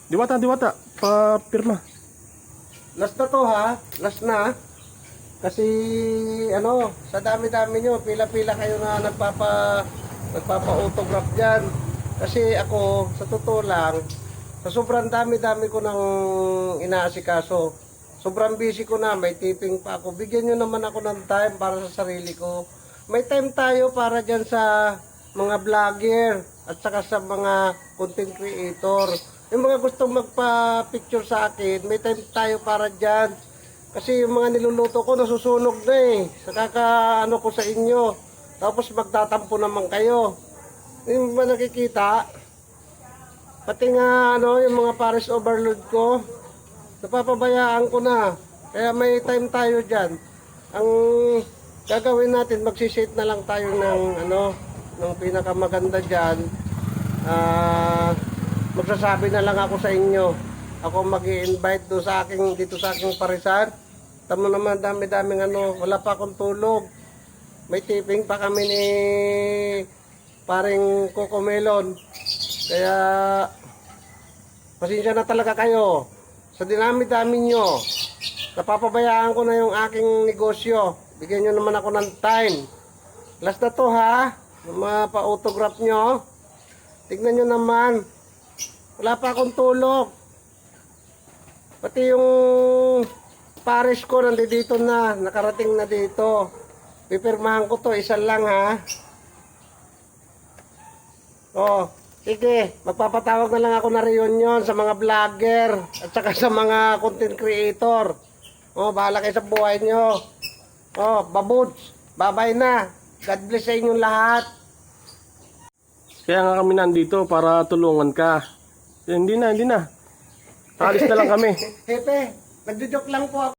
Diwata, pa-pirma. Last na to ha, last na. Kasi ano, sa dami-dami nyo, pila-pila kayo na nagpapa-autograph dyan. Kasi ako, sa totoo lang, sa sobrang dami-dami ko nang inaasikaso, sobrang busy ko na, may tipping pa ako. Bigyan nyo naman ako ng time para sa sarili ko. May time tayo para dyan sa mga vlogger at saka sa mga content creator. Yung mga gustong magpa-picture sa akin, may time tayo para dyan. Kasi yung mga niluluto ko nasusunog na eh. Sa kakaano ko sa inyo. Tapos magtatampo naman kayo. Yung ba nakikita? Pati nga ano, yung mga Paris overload ko, napapabayaan ko na. Kaya may time tayo dyan. Ang gagawin natin, magsisit na lang tayo ng ano, ng pinakamaganda dyan. Magsasabi na lang ako sa inyo. Ako mag-i-invite dito sa aking parisan. Tama naman, dami-daming ano, wala pa akong tulog. May tipping pa kami ni paring Coco Melon. Kaya pasensya na talaga kayo. Sa dinami-dami nyo, napapabayaan ko na yung aking negosyo. Bigyan nyo naman ako ng time. Last na to ha, mga pa-autograph nyo. Tignan nyo naman. Wala pa akong tulog. Pati yung Paris ko nandito na, nakarating na dito. Pipirmahan ko to, isa lang ha. Oh, sige, magpapatawag na lang ako na reunion sa mga vlogger at saka sa mga content creator. Oh, bahala kayo sa buhay nyo. Oh, babuds, babay na. God bless sa inyong lahat. Kaya nga kami nandito para tulungan ka. Hindi na. Alis na lang kami. Hepe, nagjo-joke lang po ako.